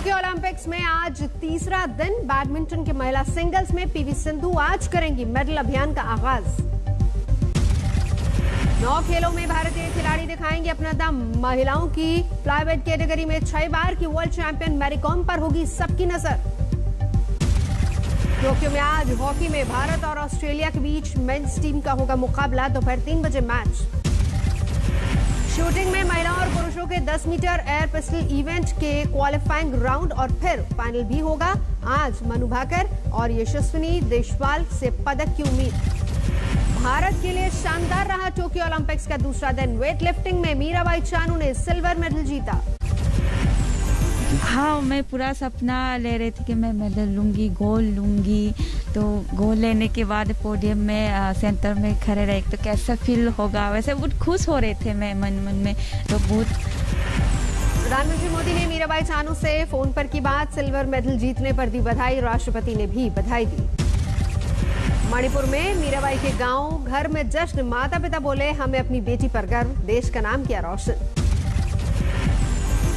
Tokyo Olympics में आज तीसरा दिन। बैडमिंटन के महिला सिंगल्स में पीवी सिंधु आज करेंगी मेडल अभियान का आगाज। 9 खेलों में भारतीय खिलाड़ी दिखाएंगे अपना दम। महिलाओं की फ्लाईवेट कैटेगरी में 6 बार की वर्ल्ड चैंपियन मैरी कॉम पर होगी सबकी नजर। टोक्यो में आज हॉकी में भारत और ऑस्ट्रेलिया के बीच मेंस टीम का होगा मुकाबला। दोपहर 3 बजे मैच। शूटिंग में महिलाओं और पुरुषों के 10 मीटर एयर पिस्टल इवेंट के क्वालिफाइंग राउंड और फिर फाइनल भी होगा। आज मनु भाकर और यशस्विनी देशवाल से पदक की उम्मीद। भारत के लिए शानदार रहा टोक्यो ओलंपिक्स का दूसरा दिन। वेट लिफ्टिंग में मीराबाई चानू ने सिल्वर मेडल जीता। हाँ, मैं पूरा सपना ले रही थी कि मैं मेडल लूंगी, गोल्ड लूंगी। तो गोल्ड लेने के बाद पोडियम में सेंटर में खड़े रहे तो कैसा फील होगा, वैसे बहुत खुश हो रहे थे मैं मन में। तो बहुत प्रधानमंत्री मोदी ने मीराबाई चानू से फोन पर की बात। सिल्वर मेडल जीतने पर दी बधाई। राष्ट्रपति ने भी बधाई दी। मणिपुर में मीराबाई के गांव घर में जश्न। माता पिता बोले हमें अपनी बेटी पर गर्व, देश का नाम किया रोशन।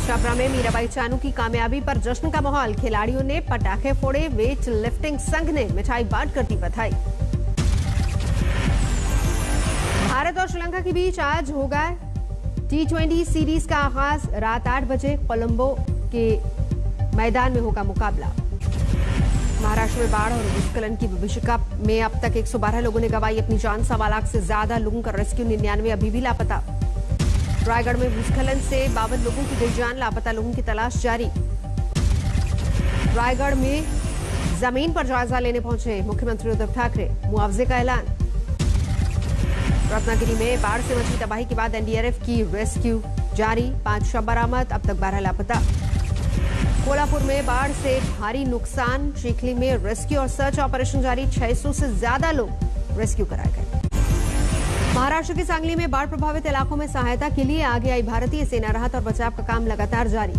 छपरा में मीराबाई चानू की कामयाबी पर जश्न का माहौल। खिलाड़ियों ने पटाखे फोड़े। वेट लिफ्टिंग संघ ने मिठाई बांट कर दी बधाई। भारत और श्रीलंका के बीच आज होगा T20 सीरीज का आगाज। रात 8 बजे कोलंबो के मैदान में होगा मुकाबला। महाराष्ट्र में बाढ़ और भूस्खलन की विभीषिका में अब तक 112 लोगों ने गंवाई अपनी जान। 1.25 लाख से ज्यादा लोगों का रेस्क्यू। 99 अभी भी लापता। रायगढ़ में भूस्खलन से 52 लोगों की गई जान। लापता लोगों की तलाश जारी। रायगढ़ में जमीन पर जायजा लेने पहुंचे मुख्यमंत्री उद्धव ठाकरे। मुआवजे का ऐलान। रत्नागिरी में बाढ़ से मची तबाही के बाद एनडीआरएफ की रेस्क्यू जारी। 5 शव बरामद, अब तक 12 लापता। कोल्हापुर में बाढ़ से भारी नुकसान। चिखली में रेस्क्यू और सर्च ऑपरेशन जारी। 600 से ज्यादा लोग रेस्क्यू कराए गए। महाराष्ट्र के सांगली में बाढ़ प्रभावित इलाकों में सहायता के लिए आगे आई भारतीय सेना। राहत और बचाव का काम लगातार जारी।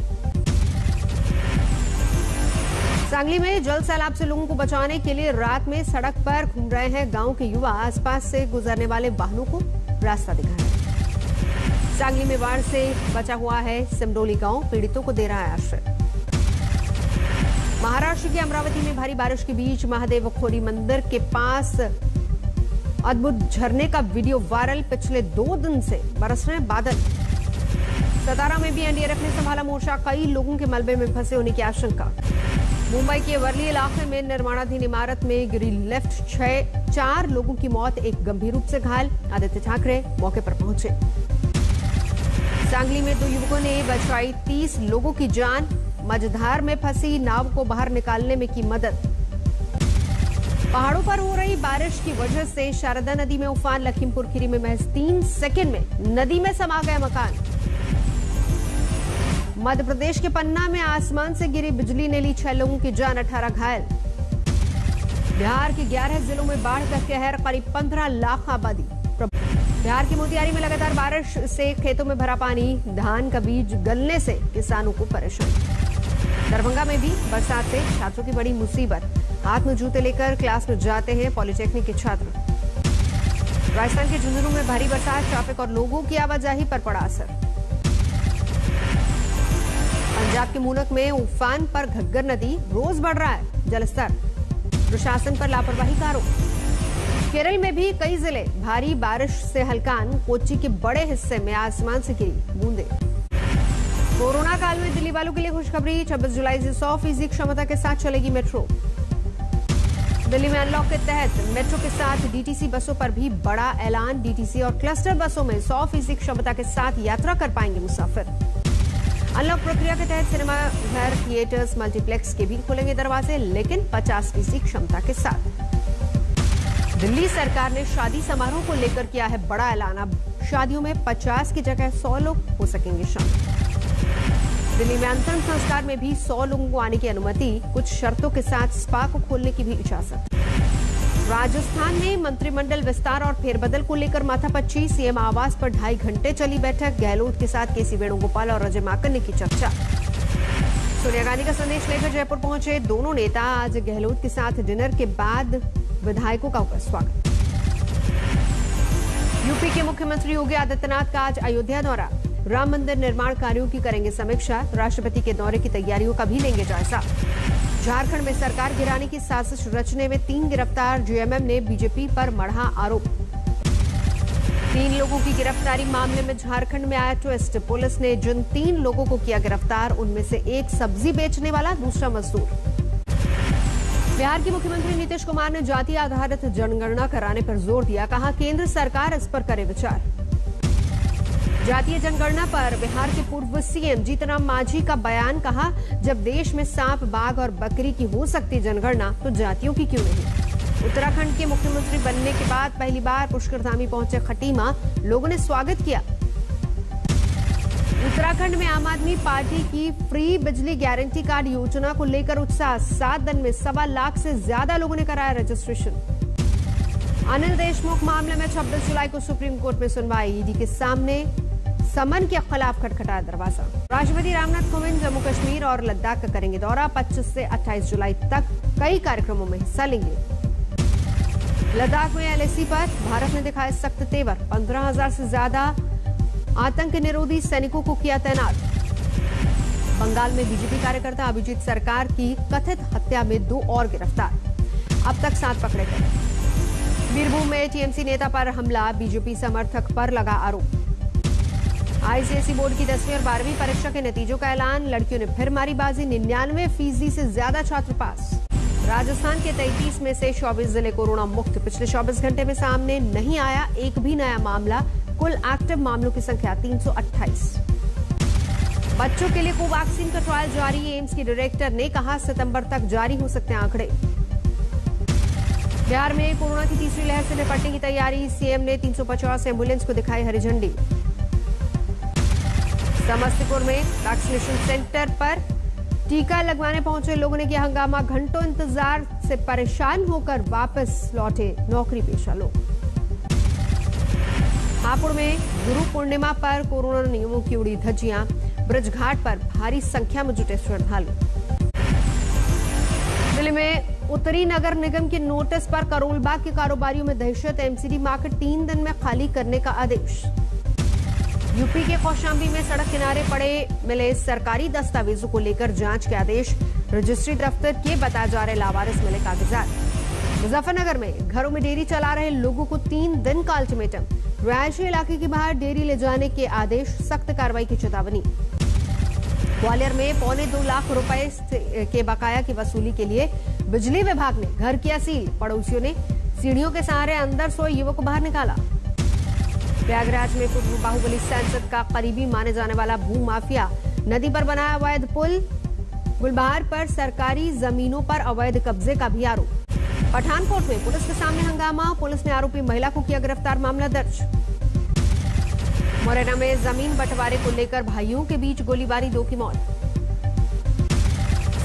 सांगली में जल सैलाब से लोगों को बचाने के लिए रात में सड़क पर घूम रहे हैं गांव के युवा। आसपास से गुजरने वाले वाहनों को रास्ता दिखा रहे हैं। सांगली में बाढ़ से बचा हुआ है सिमडोली गांव। पीड़ितों को दे रहा है आश्रय। महाराष्ट्र के अमरावती में भारी बारिश के बीच महादेव खोरी मंदिर के पास अद्भुत झरने का वीडियो वायरल। पिछले 2 दिन से बरस रहे बादल। सतारा में भी एनडीआरएफ ने संभाला मोर्चा। कई लोगों के मलबे में फंसे होने की आशंका। मुंबई के वर्ली इलाके में निर्माणाधीन इमारत में गिरी लिफ्ट। 4 लोगों की मौत, एक गंभीर रूप से घायल। आदित्य ठाकरे मौके पर पहुंचे। सांगली में 2 युवकों ने बचाई 30 लोगों की जान। मझधार में फंसी नाव को बाहर निकालने में की मदद। पहाड़ों पर हो रही बारिश की वजह से शारदा नदी में उफान। लखीमपुर खीरी में महज 3 सेकंड में नदी में समा गए मकान। मध्य प्रदेश के पन्ना में आसमान से गिरी बिजली ने ली 6 लोगों की जान, 18 घायल। बिहार के 11 जिलों में बाढ़ का कहर। करीब 15 लाख आबादी। बिहार की मोतिहारी में लगातार बारिश से खेतों में भरा पानी। धान का बीज गलने से किसानों को परेशानी। दरभंगा में भी बरसात से छात्रों की बड़ी मुसीबत। हाथ में जूते लेकर क्लास में जाते हैं पॉलिटेक्निक के छात्र। राजस्थान के झुंझुनू में भारी बरसात। ट्रैफिक और लोगों की आवाजाही पर पड़ा असर। पंजाब के मूनक में उफान पर घग्गर नदी। रोज बढ़ रहा है जलस्तर। प्रशासन पर लापरवाही का आरोप। केरल में भी कई जिले भारी बारिश से हलकान। कोच्चि के बड़े हिस्से में आसमान से गिरी बूंदे। कोरोना काल में दिल्ली वालों के लिए खुशखबरी। 26 जुलाई से 100% क्षमता के साथ चलेगी मेट्रो। दिल्ली में अनलॉक के तहत मेट्रो के साथ डीटीसी बसों पर भी बड़ा ऐलान। डीटीसी और क्लस्टर बसों में 100% क्षमता के साथ यात्रा कर पाएंगे मुसाफिर। अनलॉक प्रक्रिया के तहत सिनेमा घर, थिएटर्स, मल्टीप्लेक्स के भी खोलेंगे दरवाजे, लेकिन 50% क्षमता के साथ। दिल्ली सरकार ने शादी समारोह को लेकर किया है बड़ा ऐलान। अब शादियों में 50 की जगह 100 लोग हो सकेंगे शामिल। दिल्ली में अंतिम संस्कार में भी 100 लोगों को आने की अनुमति। कुछ शर्तों के साथ स्पा को खोलने की भी इजाजत। राजस्थान में मंत्रिमंडल विस्तार और फेरबदल को लेकर माथापच्ची। सीएम आवास पर 2.5 घंटे चली बैठक। गहलोत के साथ केसी वेणुगोपाल और अजय माकन ने की चर्चा। सोनिया गांधी का संदेश लेकर जयपुर पहुंचे दोनों नेता। आज गहलोत के साथ डिनर के बाद विधायकों का होगा स्वागत। यूपी के मुख्यमंत्री योगी आदित्यनाथ का आज अयोध्या दौरा। राम मंदिर निर्माण कार्यों की करेंगे समीक्षा। राष्ट्रपति के दौरे की तैयारियों का भी लेंगे जायजा। झारखंड में सरकार गिराने की साजिश रचने में 3 गिरफ्तार। जेएमएम ने बीजेपी पर मढ़ा आरोप। 3 लोगों की गिरफ्तारी मामले में झारखंड में आया ट्विस्ट। पुलिस ने जिन 3 लोगों को किया गिरफ्तार, उनमें से एक सब्जी बेचने वाला, दूसरा मजदूर। बिहार के मुख्यमंत्री नीतीश कुमार ने जाति आधारित जनगणना कराने पर जोर दिया। कहा, केंद्र सरकार इस पर करे विचार। जातीय जनगणना पर बिहार के पूर्व सीएम जीतनराम मांझी का बयान। कहा, जब देश में सांप, बाघ और बकरी की हो सकती जनगणना, तो जातियों की क्यों नहीं। उत्तराखंड के मुख्यमंत्री बनने के बाद पहली बार पुष्करधामी पहुंचे खटीमा, लोगों ने स्वागत किया। उत्तराखंड में आम आदमी पार्टी की फ्री बिजली गारंटी कार्ड योजना को लेकर उत्साह। 7 दिन में 1.25 लाख से ज्यादा लोगों ने कराया रजिस्ट्रेशन। अनिल देशमुख मामले में 26 जुलाई को सुप्रीम कोर्ट में सुनवाई। ईडी के सामने समन के खिलाफ खटखटाया दरवाजा। राष्ट्रपति रामनाथ कोविंद जम्मू कश्मीर और लद्दाख का करेंगे दौरा। 25 से 28 जुलाई तक कई कार्यक्रमों में हिस्सा लेंगे। लद्दाख में एलएसी पर भारत ने दिखाया सख्त तेवर। 15,000 से ज्यादा आतंक निरोधी सैनिकों को किया तैनात। बंगाल में बीजेपी कार्यकर्ता अभिजीत सरकार की कथित हत्या में 2 और गिरफ्तार। अब तक 7 पकड़े गए। बीरभूम में टीएमसी नेता पर हमला, बीजेपी समर्थक पर लगा आरोप। आईसीएसई बोर्ड की 10वीं और 12वीं परीक्षा के नतीजों का ऐलान। लड़कियों ने फिर मारी बाजी। 99% से ज्यादा छात्र पास। राजस्थान के 33 में से 24 जिले कोरोना मुक्त। पिछले 24 घंटे में सामने नहीं आया एक भी नया मामला। कुल एक्टिव मामलों की संख्या 328। बच्चों के लिए कोवैक्सीन का ट्रायल जारी। एम्स की डायरेक्टर ने कहा, सितंबर तक जारी हो सकते हैं आंकड़े। बिहार में कोरोना की तीसरी लहर से निपटने की तैयारी। सीएम ने 350 एम्बुलेंस को दिखाई हरी झंडी। समस्तीपुर में वैक्सीनेशन सेंटर पर टीका लगवाने पहुंचे लोगों ने किया हंगामा। घंटों इंतजार से परेशान होकर वापस लौटे नौकरी पेशा लोग। हापुड़ में गुरु पूर्णिमा पर कोरोना नियमों की उड़ी धज्जियां। ब्रज घाट पर भारी संख्या में जुटे श्रद्धालु। दिल्ली में उत्तरी नगर निगम के नोटिस पर करोलबाग के कारोबारियों में दहशत। एमसीडी मार्केट 3 दिन में खाली करने का आदेश। यूपी के कौशाम्बी में सड़क किनारे पड़े मिले सरकारी दस्तावेजों को लेकर जांच के आदेश। रजिस्ट्री दफ्तर के बताए जा रहे लावारिस मिले कागजात। मुजफ्फरनगर में घरों में डेयरी चला रहे लोगों को 3 दिन का अल्टीमेटम। रिहायशी इलाके के बाहर डेयरी ले जाने के आदेश, सख्त कार्रवाई की चेतावनी। ग्वालियर में 2.25 लाख रुपए के बकाया की वसूली के लिए बिजली विभाग ने घर किया सील। पड़ोसियों ने सीढ़ियों के सहारे अंदर सोए युवक को बाहर निकाला। प्रयागराज में पूर्व बाहुबली सांसद का करीबी माने जाने वाला भू माफिया नदी पर बनाया अवैध पुल। गुलबहार पर सरकारी जमीनों पर अवैध कब्जे का भी आरोप। पठानकोट में पुलिस के सामने हंगामा। पुलिस ने आरोपी महिला को किया गिरफ्तार, मामला दर्ज। मुरैना में जमीन बंटवारे को लेकर भाइयों के बीच गोलीबारी, 2 की मौत।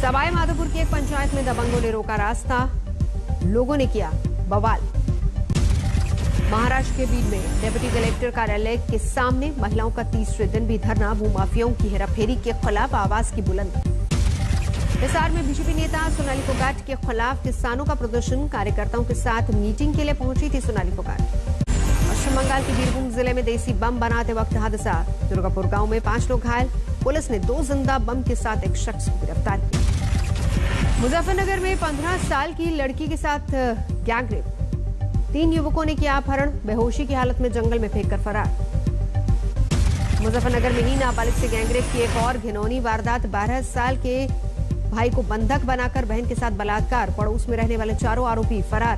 सवाई माधोपुर की एक पंचायत में दबंगों ने रोका रास्ता, लोगों ने किया बवाल। महाराष्ट्र के बीड में डिप्टी कलेक्टर कार्यालय के सामने महिलाओं का तीसरे दिन भी धरना। भूमाफियाओं की हेराफेरी के खिलाफ आवाज की बुलंदी। हिसार में बीजेपी नेता सोनाली फोगाट के खिलाफ किसानों का प्रदर्शन। कार्यकर्ताओं के साथ मीटिंग के लिए पहुंची थी सोनाली फोगाट। पश्चिम बंगाल के बीरभूम जिले में देसी बम बनाते वक्त हादसा। दुर्गापुर गांव में 5 लोग घायल। पुलिस ने 2 जिंदा बम के साथ एक शख्स को गिरफ्तार किया। मुजफ्फरनगर में 15 साल की लड़की के साथ गैंगरेप। 3 युवकों ने किया अपहरण, बेहोशी की हालत में जंगल में फेंककर फरार। मुजफ्फरनगर में ही नाबालिग से गैंगरेप की एक और घिनौनी वारदात। 12 साल के भाई को बंधक बनाकर बहन के साथ बलात्कार। पड़ोस में रहने वाले 4 आरोपी फरार।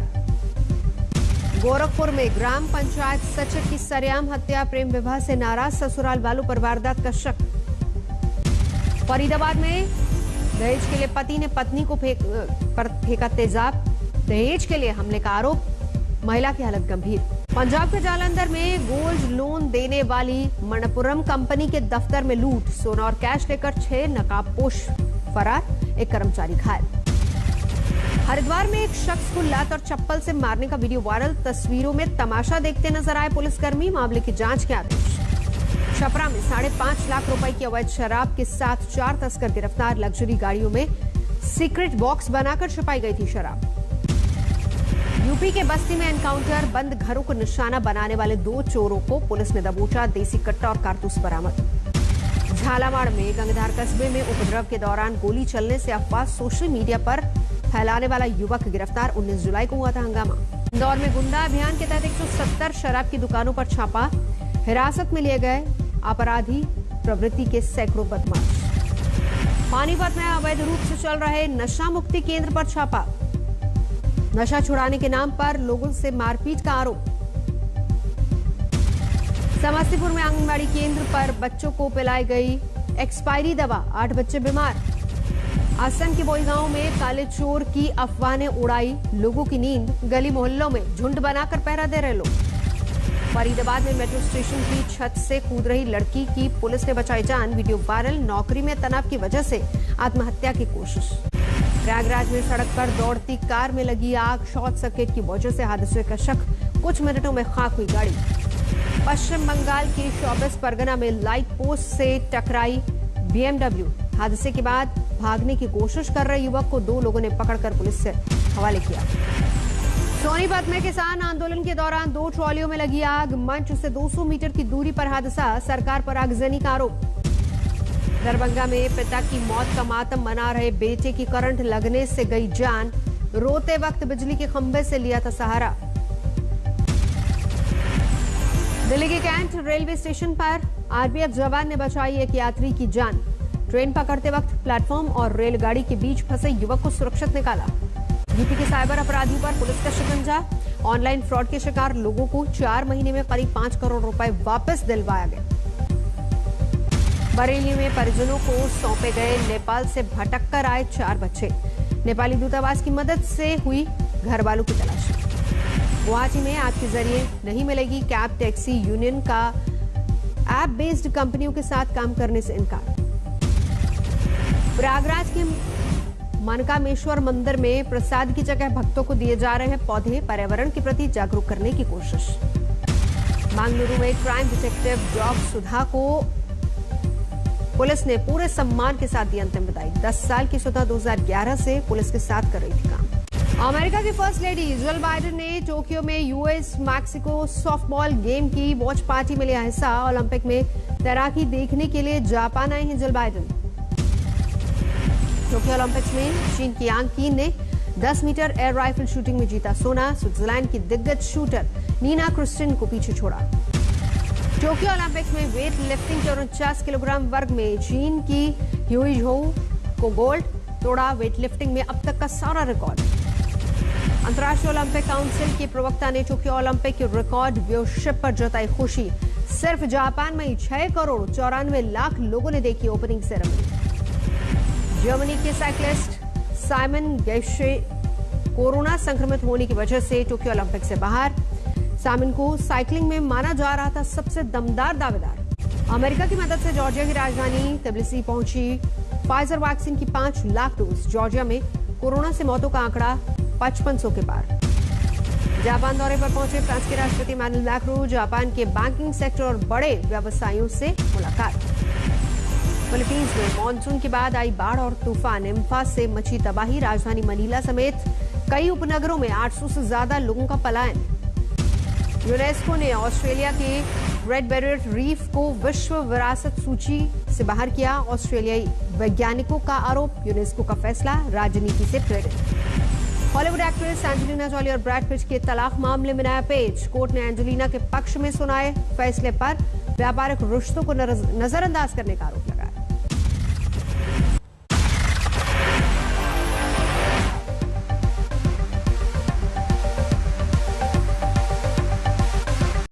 गोरखपुर में ग्राम पंचायत सचिव की सरेआम हत्या। प्रेम विवाह से नाराज ससुराल वालों पर वारदात का शक। फरीदाबाद में दहेज के लिए पति ने पत्नी को फेंका तेजाब। दहेज के लिए हमले का आरोप, महिला की हालत गंभीर। पंजाब के जालंधर में गोल्ड लोन देने वाली मणपुरम कंपनी के दफ्तर में लूट। सोना और कैश लेकर 6 नकाबपोश फरार, एक कर्मचारी घायल। हरिद्वार में एक शख्स को लात और चप्पल से मारने का वीडियो वायरल। तस्वीरों में तमाशा देखते नजर आए पुलिसकर्मी। मामले की जांच के आदेश। छपरा में 5.5 लाख रुपए की अवैध शराब के साथ 4 तस्कर गिरफ्तार। लग्जरी गाड़ियों में सीक्रेट बॉक्स बनाकर छुपाई गई थी शराब। यूपी के बस्ती में एनकाउंटर, बंद घरों को निशाना बनाने वाले 2 चोरों को पुलिस ने दबोचा, देसी कट्टा और कारतूस बरामद। झालावाड़ में गंगधार कस्बे में उपद्रव के दौरान गोली चलने से अफवाह सोशल मीडिया पर फैलाने वाला युवक गिरफ्तार, 19 जुलाई को हुआ था हंगामा। इंदौर में गुंडा अभियान के तहत 170 शराब की दुकानों पर छापा, हिरासत में लिए गए अपराधी प्रवृत्ति के सैकड़ों बदमाश। पानीपत में अवैध रूप से चल रहे नशा मुक्ति केंद्र पर छापा, नशा छुड़ाने के नाम पर लोगों से मारपीट का आरोप। समस्तीपुर में आंगनबाड़ी केंद्र पर बच्चों को पिलाई गई एक्सपायरी दवा, 8 बच्चे बीमार। असम के बोई गांव में काले चोर की अफवाह ने उड़ाई लोगों की नींद, गली मोहल्लों में झुंड बनाकर पहरा दे रहे लोग। फरीदाबाद में मेट्रो स्टेशन की छत से कूद रही लड़की की पुलिस ने बचाई जान, वीडियो वायरल। नौकरी में तनाव की वजह से आत्महत्या की कोशिश। प्रयागराज में सड़क पर दौड़ती कार में लगी आग, शॉर्ट सर्किट की वजह से हादसे का शक, कुछ मिनटों में खाक हुई गाड़ी। पश्चिम बंगाल के 24 परगना में लाइट पोस्ट से टकराई BMW, हादसे के बाद भागने की कोशिश कर रहे युवक को 2 लोगों ने पकड़कर पुलिस से हवाले किया। सोनीपत में किसान आंदोलन के दौरान 2 ट्रॉलियों में लगी आग, मंच से 200 मीटर की दूरी पर हादसा, सरकार पर आगजनी का आरोप। दरभंगा में पिता की मौत का मातम मना रहे बेटे की करंट लगने से गई जान, रोते वक्त बिजली के खंभे से लिया था सहारा। दिल्ली के कैंट रेलवे स्टेशन पर RPF जवान ने बचाई एक यात्री की जान, ट्रेन पकड़ते वक्त प्लेटफॉर्म और रेलगाड़ी के बीच फंसे युवक को सुरक्षित निकाला। यूपी के साइबर अपराधियों पर पुलिस का शिकंजा, ऑनलाइन फ्रॉड के शिकार लोगों को 4 महीने में करीब 5 करोड़ रुपए वापस दिलवाया गया। बरेली में परिजनों को सौंपे गए नेपाल से भटक कर आए 4 बच्चे, नेपाली दूतावास की मदद से हुई घर वालों की तलाशी। गुवाहाटी में ऐप के जरिए नहीं मिलेगी कैब, टैक्सी यूनियन का ऐप बेस्ड कंपनियों के साथ काम करने से इनकार। प्रयागराज के मनकामेश्वर मंदिर में प्रसाद की जगह भक्तों को दिए जा रहे हैं पौधे, पर्यावरण के प्रति जागरूक करने की कोशिश। मंगलुरु में क्राइम डिटेक्टिव डॉग सुधा को पुलिस ने पूरे सम्मान के साथ दी अंतिम विदाई। 10 साल की सुधा 2011 से पुलिस के साथ कर रही थी काम। अमेरिका की फर्स्ट लेडी जिल बाइडेन ने टोक्यो में US मैक्सिको सॉफ्टबॉल गेम की वॉच पार्टी में लिया हिस्सा। ओलंपिक में तैराकी देखने के लिए जापान आई हैं जिल बाइडेन। टोक्यो ओलंपिक्स में चीन की यांग कीन ने 10 मीटर एयर राइफल शूटिंग में जीता सोना। स्विट्जरलैंड की दिग्गज शूटर नीना क्रिस्टिन को पीछे छोड़ा। टोक्यो ओलंपिक्स में वेट लिफ्टिंग के 49 किलोग्राम वर्ग में चीन की ह्यूई झोउ को गोल्ड, तोड़ा वेट लिफ्टिंग में अब तक का सारा रिकॉर्ड। अंतर्राष्ट्रीय ओलंपिक काउंसिल के प्रवक्ता ने टोक्यो ओलंपिक के रिकॉर्ड व्यूअरशिप पर जताई खुशी। सिर्फ जापान में 6 करोड़ 94 लाख लोगों ने देखी ओपनिंग सेरेमनी। जर्मनी के साइक्लिस्ट साइमन गेशे कोरोना संक्रमित होने की वजह से टोक्यो ओलंपिक से बाहर। साइमन को साइकिलिंग में माना जा रहा था सबसे दमदार दावेदार। अमेरिका की मदद से जॉर्जिया की राजधानी तिबिलिसी पहुंची फाइजर वैक्सीन की 5 लाख डोज। जॉर्जिया में कोरोना से मौतों का आंकड़ा 5500 के पार। जापान दौरे पर पहुंचे फ्रांस के राष्ट्रपति इमैनुएल मैक्रों, जापान के बैंकिंग सेक्टर और बड़े व्यवसायियों से मुलाकात। फिलीपींस में मानसून के बाद आई बाढ़ और तूफान, इम्फा से मची तबाही। राजधानी मनीला समेत कई उपनगरों में 800 से ज्यादा लोगों का पलायन। यूनेस्को ने ऑस्ट्रेलिया के रेड बैरियर रीफ को विश्व विरासत सूची से बाहर किया। ऑस्ट्रेलियाई वैज्ञानिकों का आरोप, यूनेस्को का फैसला राजनीति से प्रेरित। हॉलीवुड एक्ट्रेस एंजेलिना जॉली और ब्रैड पिट के तलाक मामले में नया पेज। कोर्ट ने एंजेलिना के पक्ष में सुनाए फैसले पर व्यापारिक रिश्तों को नजरअंदाज करने का आरोप।